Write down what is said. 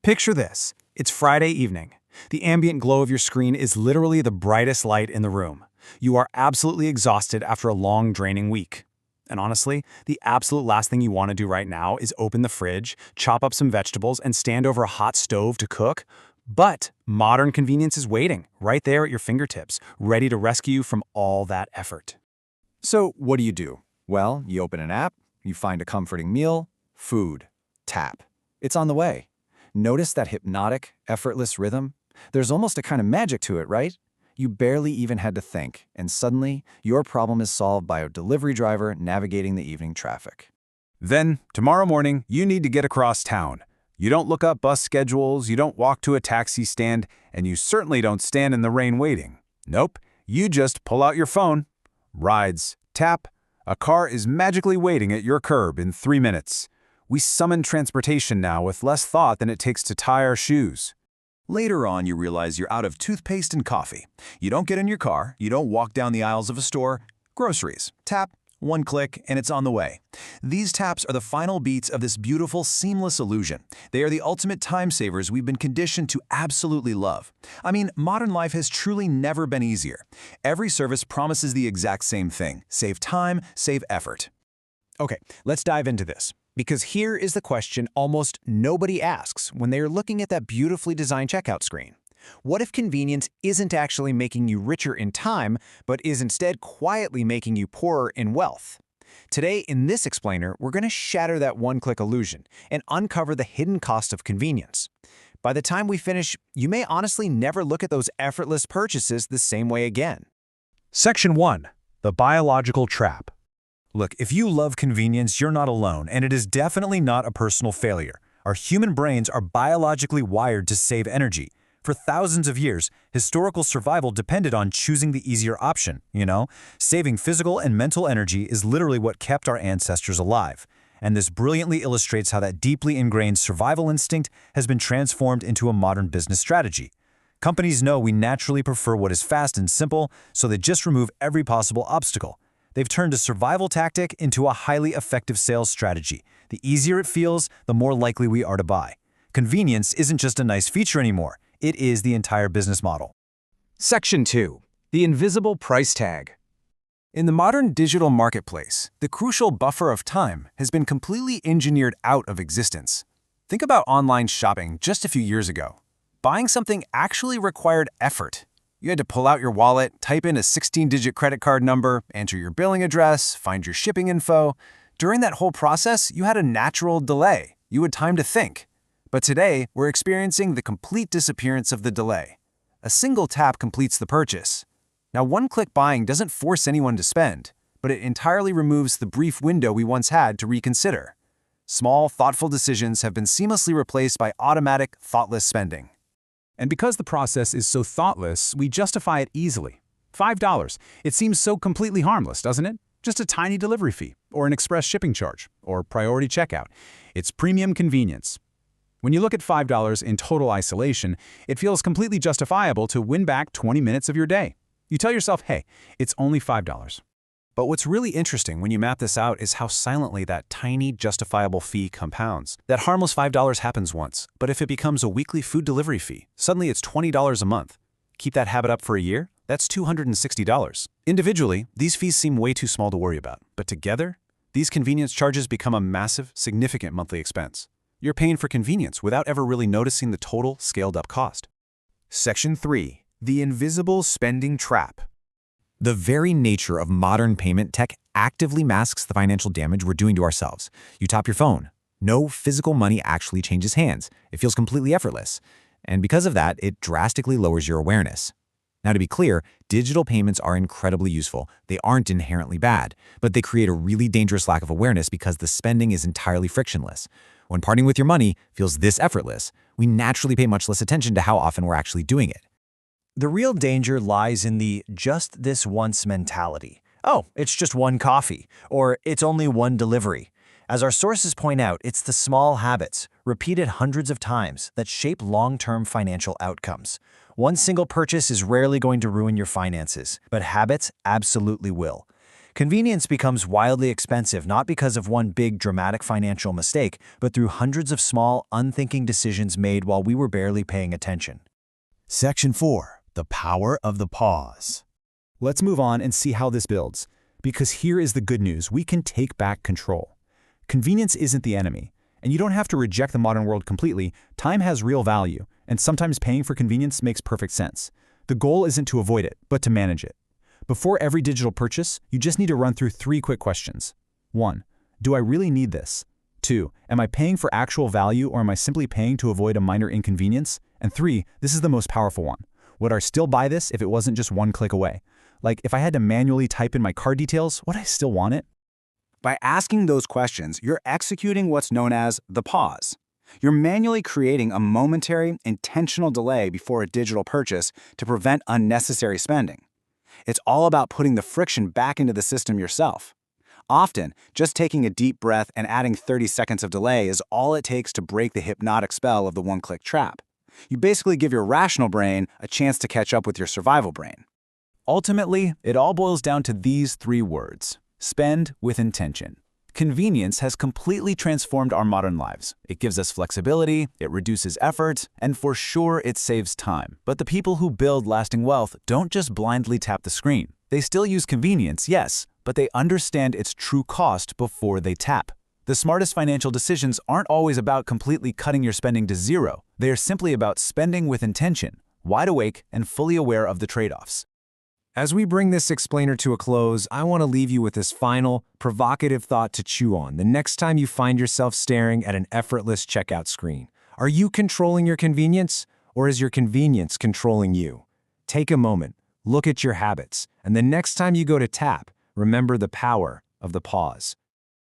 Picture this. It's Friday evening. The ambient glow of your screen is literally the brightest light in the room. You are absolutely exhausted after a long, draining week. And honestly, the absolute last thing you want to do right now is open the fridge, chop up some vegetables, and stand over a hot stove to cook. But modern convenience is waiting, right there at your fingertips, ready to rescue you from all that effort. So what do? Well, you open an app, you find a comforting meal, food, tap. It's on the way. Notice that hypnotic, effortless rhythm? There's almost a kind of magic to it, right? You barely even had to think, and suddenly, your problem is solved by a delivery driver navigating the evening traffic. Then, tomorrow morning, you need to get across town. You don't look up bus schedules, you don't walk to a taxi stand, and you certainly don't stand in the rain waiting. Nope, you just pull out your phone. Rides, tap. A car is magically waiting at your curb in 3 minutes. We summon transportation now with less thought than it takes to tie our shoes. Later on, you realize you're out of toothpaste and coffee. You don't get in your car, you don't walk down the aisles of a store. Groceries. Tap, one click, and it's on the way. These taps are the final beats of this beautiful, seamless illusion. They are the ultimate time savers we've been conditioned to absolutely love. I mean, modern life has truly never been easier. Every service promises the exact same thing: save time, save effort. Okay, let's dive into this. Because here is the question almost nobody asks when they are looking at that beautifully designed checkout screen. What if convenience isn't actually making you richer in time, but is instead quietly making you poorer in wealth? Today, in this explainer, we're going to shatter that one-click illusion and uncover the hidden cost of convenience. By the time we finish, you may honestly never look at those effortless purchases the same way again. Section 1. The Biological Trap. Look, if you love convenience, you're not alone, and it is definitely not a personal failure. Our human brains are biologically wired to save energy. For thousands of years, historical survival depended on choosing the easier option, Saving physical and mental energy is literally what kept our ancestors alive. And this brilliantly illustrates how that deeply ingrained survival instinct has been transformed into a modern business strategy. Companies know we naturally prefer what is fast and simple, so they just remove every possible obstacle. They've turned a survival tactic into a highly effective sales strategy. The easier it feels, the more likely we are to buy. Convenience isn't just a nice feature anymore. It is the entire business model. Section 2. The invisible price tag. In the modern digital marketplace, the crucial buffer of time has been completely engineered out of existence. Think about online shopping just a few years ago. Buying something actually required effort. You had to pull out your wallet, type in a 16-digit credit card number, enter your billing address, find your shipping info. During that whole process, you had a natural delay. You had time to think. But today, we're experiencing the complete disappearance of the delay. A single tap completes the purchase. Now, one-click buying doesn't force anyone to spend, but it entirely removes the brief window we once had to reconsider. Small, thoughtful decisions have been seamlessly replaced by automatic, thoughtless spending. And because the process is so thoughtless, we justify it easily. $5. It seems so completely harmless, doesn't it? Just a tiny delivery fee, or an express shipping charge, or priority checkout. It's premium convenience. When you look at $5 in total isolation, it feels completely justifiable to win back 20 minutes of your day. You tell yourself, hey, it's only $5. But what's really interesting when you map this out is how silently that tiny justifiable fee compounds. That harmless $5 happens once, but if it becomes a weekly food delivery fee, suddenly it's $20 a month. Keep that habit up for a year? That's $260. Individually, these fees seem way too small to worry about, but together, these convenience charges become a massive, significant monthly expense. You're paying for convenience without ever really noticing the total scaled-up cost. Section 3. The Invisible Spending Trap. The very nature of modern payment tech actively masks the financial damage we're doing to ourselves. You tap your phone. No physical money actually changes hands. It feels completely effortless. And because of that, it drastically lowers your awareness. Now, to be clear, digital payments are incredibly useful. They aren't inherently bad, but they create a really dangerous lack of awareness because the spending is entirely frictionless. When parting with your money feels this effortless, we naturally pay much less attention to how often we're actually doing it. The real danger lies in the just this once mentality. Oh, it's just one coffee, or it's only one delivery. As our sources point out, it's the small habits, repeated hundreds of times, that shape long-term financial outcomes. One single purchase is rarely going to ruin your finances, but habits absolutely will. Convenience becomes wildly expensive not because of one big dramatic financial mistake, but through hundreds of small, unthinking decisions made while we were barely paying attention. Section 4. The power of the pause. Let's move on and see how this builds. Because here is the good news, we can take back control. Convenience isn't the enemy, and you don't have to reject the modern world completely. Time has real value, and sometimes paying for convenience makes perfect sense. The goal isn't to avoid it, but to manage it. Before every digital purchase, you just need to run through 3 quick questions. 1. Do I really need this? 2. Am I paying for actual value, or am I simply paying to avoid a minor inconvenience? And 3. This is the most powerful one. Would I still buy this if it wasn't just one click away? Like, if I had to manually type in my card details, would I still want it? By asking those questions, you're executing what's known as the pause. You're manually creating a momentary, intentional delay before a digital purchase to prevent unnecessary spending. It's all about putting the friction back into the system yourself. Often, just taking a deep breath and adding 30 seconds of delay is all it takes to break the hypnotic spell of the one-click trap. You basically give your rational brain a chance to catch up with your survival brain. Ultimately, it all boils down to these 3 words: spend with intention. Convenience has completely transformed our modern lives. It gives us flexibility, it reduces effort, and for sure it saves time. But the people who build lasting wealth don't just blindly tap the screen. They still use convenience, yes, but they understand its true cost before they tap. The smartest financial decisions aren't always about completely cutting your spending to zero. They are simply about spending with intention, wide awake and fully aware of the trade-offs. As we bring this explainer to a close, I want to leave you with this final, provocative thought to chew on the next time you find yourself staring at an effortless checkout screen. Are you controlling your convenience, or is your convenience controlling you? Take a moment, look at your habits, and the next time you go to tap, remember the power of the pause.